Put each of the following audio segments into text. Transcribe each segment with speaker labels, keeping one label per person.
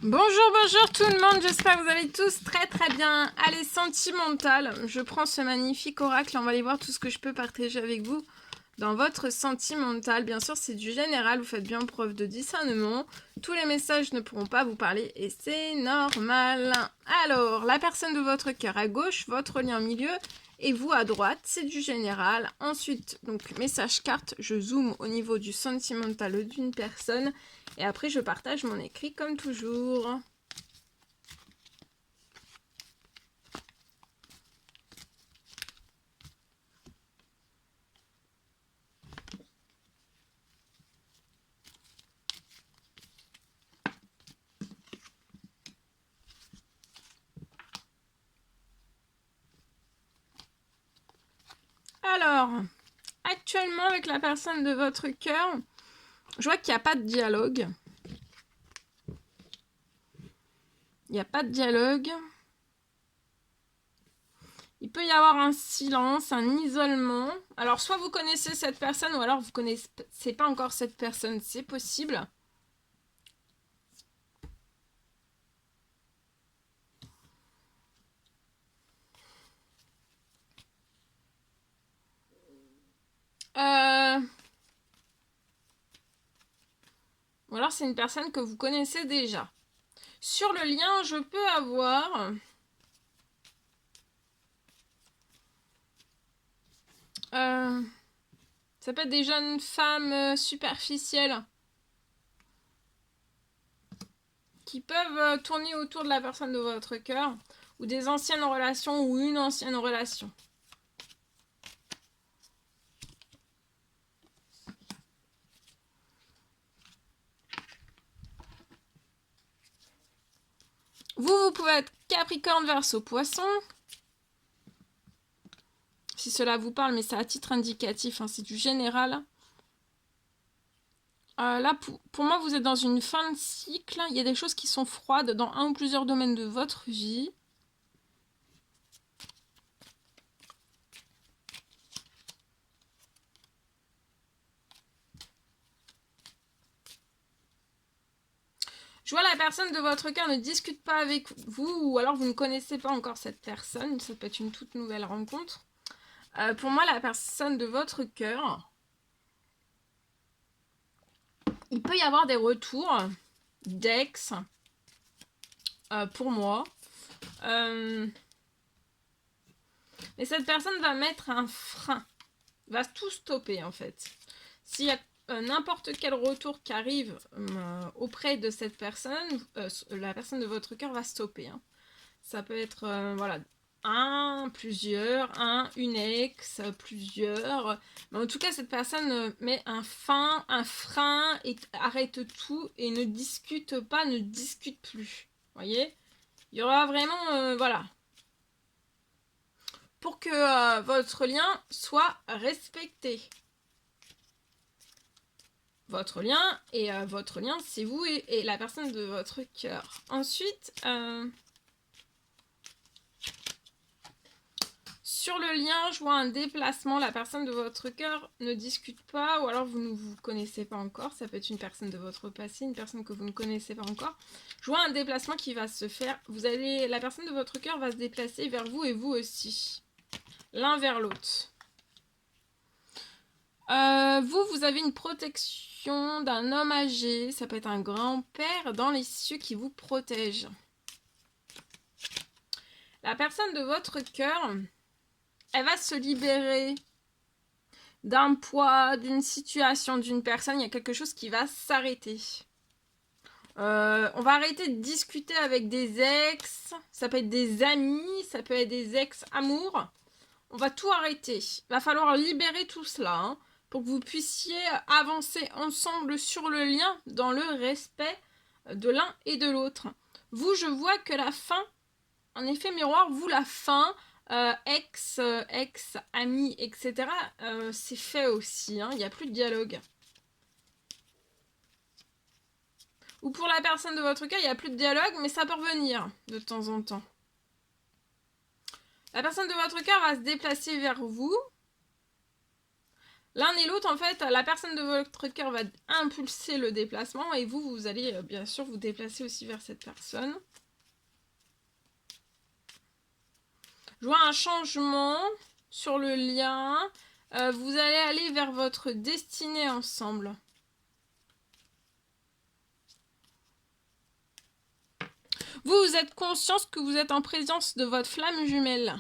Speaker 1: Bonjour, bonjour tout le monde, j'espère que vous allez tous très bien. Allez, sentimental, je prends ce magnifique oracle, on va aller voir tout ce que je peux partager avec vous dans votre sentimental. Bien sûr, c'est du général, vous faites bien preuve de discernement. Tous les messages ne pourront pas vous parler et c'est normal. Alors, la personne de votre cœur à gauche, votre lien au milieu et vous à droite, c'est du général. Ensuite, donc message carte, je zoome au niveau du sentimental d'une personne. Et après, je partage mon écrit comme toujours. Alors, actuellement avec la personne de votre cœur, je vois qu'il n'y a pas de dialogue. Il n'y a pas de dialogue. Il peut y avoir un silence, un isolement. Alors, soit vous connaissez cette personne, ou alors vous ne connaissez pas encore cette personne. C'est possible. Ou alors c'est une personne que vous connaissez déjà. Sur le lien, je peux avoir... ça peut être des jeunes femmes superficielles qui peuvent tourner autour de la personne de votre cœur, ou des anciennes relations ou une ancienne relation. Vous pouvez être Capricorne, Verseau, Poisson. Si cela vous parle, mais c'est à titre indicatif, hein, c'est du général. Là, pour moi, vous êtes dans une fin de cycle. Il y a des choses qui sont froides dans un ou plusieurs domaines de votre vie. Je vois la personne de votre cœur ne discute pas avec vous, ou alors vous ne connaissez pas encore cette personne. Ça peut être une toute nouvelle rencontre. Pour moi, la personne de votre cœur, il peut y avoir des retours d'ex pour moi. Mais cette personne va mettre un frein, va tout stopper en fait. S'il y a n'importe quel retour qui arrive auprès de cette personne, la personne de votre cœur va stopper. Hein. Ça peut être voilà, une ex, plusieurs. Mais en tout cas, cette personne met un frein et arrête tout et ne discute pas, ne discute plus. Vous voyez ? Il y aura vraiment, voilà, pour que votre lien soit respecté. Votre lien, et votre lien, c'est vous et la personne de votre cœur. Ensuite, sur le lien, je vois un déplacement. La personne de votre cœur ne discute pas, ou alors vous ne vous connaissez pas encore. Ça peut être une personne de votre passé, une personne que vous ne connaissez pas encore. Je vois un déplacement qui va se faire. La personne de votre cœur va se déplacer vers vous et vous aussi. L'un vers l'autre. Vous avez une protection d'un homme âgé. Ça peut être un grand-père dans les cieux qui vous protège. La personne de votre cœur, elle va se libérer d'un poids, d'une situation, d'une personne. Il y a quelque chose qui va s'arrêter. On va arrêter de discuter avec des ex. Ça peut être des amis, ça peut être des ex-amours. On va tout arrêter. Il va falloir libérer tout cela, hein, pour que vous puissiez avancer ensemble sur le lien dans le respect de l'un et de l'autre. Vous, je vois que la fin, en effet miroir, vous, la fin, ex, ami, etc., c'est fait aussi. Hein, il n'y a plus de dialogue. Ou pour la personne de votre cas, il n'y a plus de dialogue, mais ça peut revenir de temps en temps. La personne de votre cœur va se déplacer vers vous. L'un et l'autre, en fait, la personne de votre cœur va impulser le déplacement et vous allez bien sûr vous déplacer aussi vers cette personne. Je vois un changement sur le lien. Vous allez aller vers votre destinée ensemble. Vous êtes conscient que vous êtes en présence de votre flamme jumelle.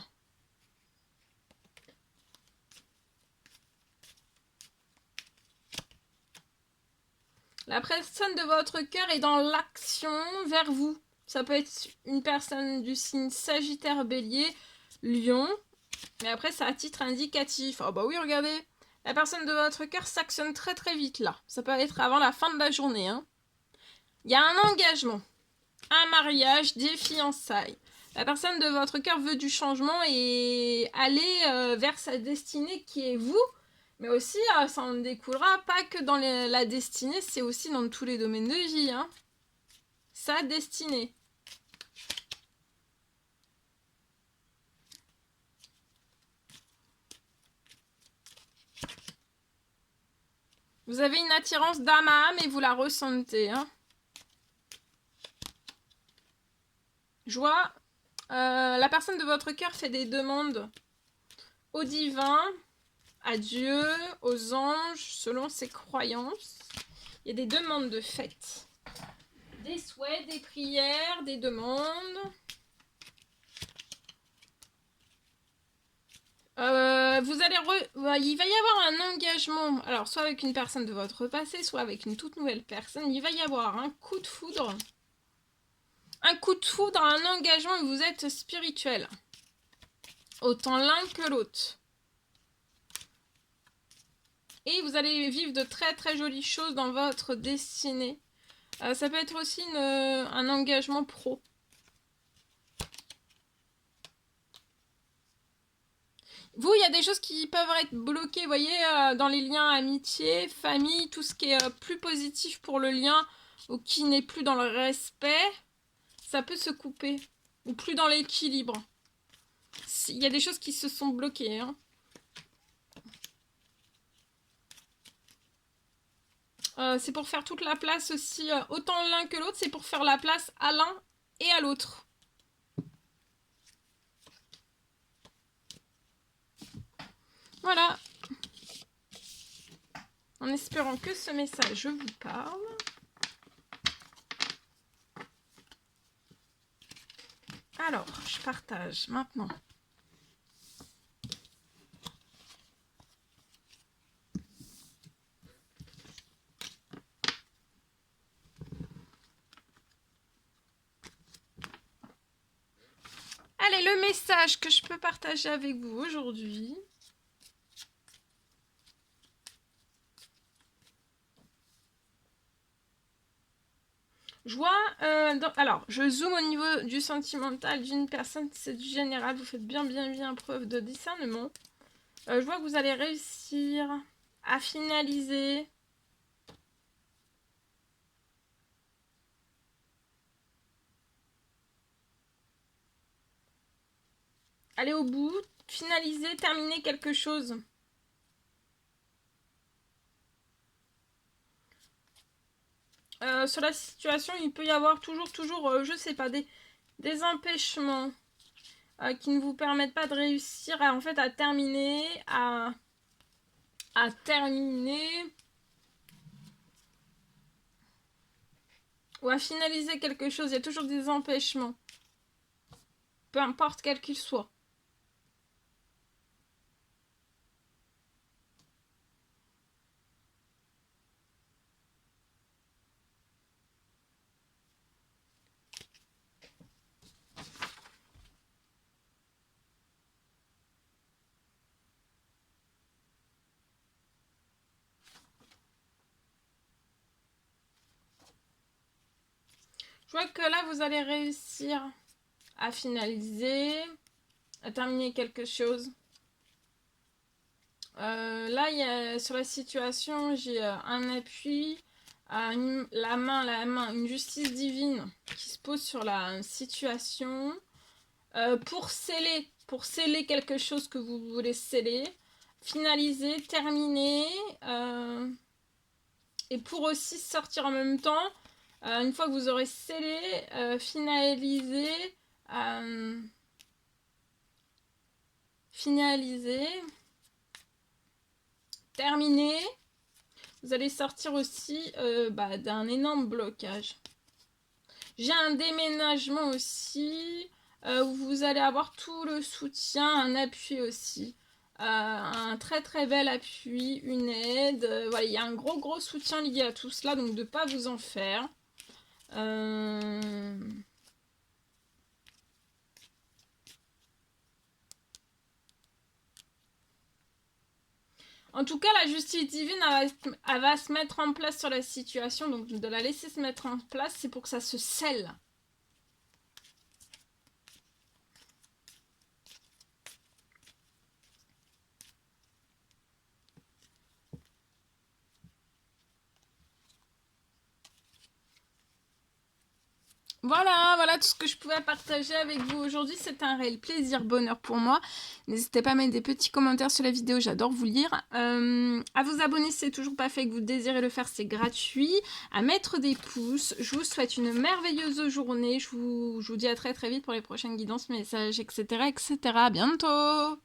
Speaker 1: La personne de votre cœur est dans l'action vers vous. Ça peut être une personne du signe Sagittaire, Bélier, Lion. Mais après, c'est à titre indicatif. Oh bah oui, regardez. La personne de votre cœur s'actionne très très vite là. Ça peut être avant la fin de la journée. Hein. Il y a un engagement, un mariage, des fiançailles. La personne de votre cœur veut du changement et aller vers sa destinée qui est vous. Mais aussi, ça en découlera pas que dans la destinée, c'est aussi dans tous les domaines de vie. Hein. Sa destinée. Vous avez une attirance d'âme à âme et vous la ressentez. Hein. Je vois, la personne de votre cœur fait des demandes au divin, à Dieu, aux anges, selon ses croyances. Il y a des demandes de fête. Des souhaits, des prières, des demandes. Il va y avoir un engagement, alors soit avec une personne de votre passé, soit avec une toute nouvelle personne. Il va y avoir un coup de foudre. Un coup de foudre, un engagement où vous êtes spirituel. Autant l'un que l'autre. Et vous allez vivre de très très jolies choses dans votre destinée. Ça peut être aussi un engagement pro. Vous, il y a des choses qui peuvent être bloquées, vous voyez, dans les liens amitié, famille, tout ce qui est plus positif pour le lien ou qui n'est plus dans le respect, ça peut se couper. Ou plus dans l'équilibre. Il y a des choses qui se sont bloquées. Hein. C'est pour faire toute la place aussi, autant l'un que l'autre, c'est pour faire la place à l'un et à l'autre. Voilà. En espérant que ce message vous parle. Alors, je partage maintenant. Allez, le message que je peux partager avec vous aujourd'hui. Je vois, alors, je zoome au niveau du sentimental d'une personne, c'est du général, vous faites bien preuve de discernement. Je vois que vous allez réussir à finaliser. Aller au bout, finaliser, terminer quelque chose. Sur la situation, il peut y avoir toujours, je sais pas, des empêchements qui ne vous permettent pas de réussir à, en fait, à terminer, à terminer ou à finaliser quelque chose. Il y a toujours des empêchements, peu importe quel qu'il soit. Je vois que là, vous allez réussir à finaliser, à terminer quelque chose. Là, sur la situation, j'ai un appui, la main, une justice divine qui se pose sur la situation pour sceller quelque chose que vous voulez sceller. finaliser, terminer. Et pour aussi sortir en même temps, une fois que vous aurez scellé, finalisé, terminé, vous allez sortir aussi d'un énorme blocage. J'ai un déménagement aussi, où vous allez avoir tout le soutien, un appui aussi. Un très très bel appui, une aide. Voilà, il y a un gros soutien lié à tout cela, donc de ne pas vous en faire. En tout cas, la justice divine, elle va se mettre en place sur la situation, donc de la laisser se mettre en place, c'est pour que ça se scelle. Voilà tout ce que je pouvais partager avec vous aujourd'hui. C'est un réel plaisir, bonheur pour moi. N'hésitez pas à mettre des petits commentaires sur la vidéo, j'adore vous lire. À vous abonner si c'est toujours pas fait et que vous désirez le faire, c'est gratuit. À mettre des pouces. Je vous souhaite une merveilleuse journée. Je vous dis à très vite pour les prochaines guidances, messages, etc. À bientôt!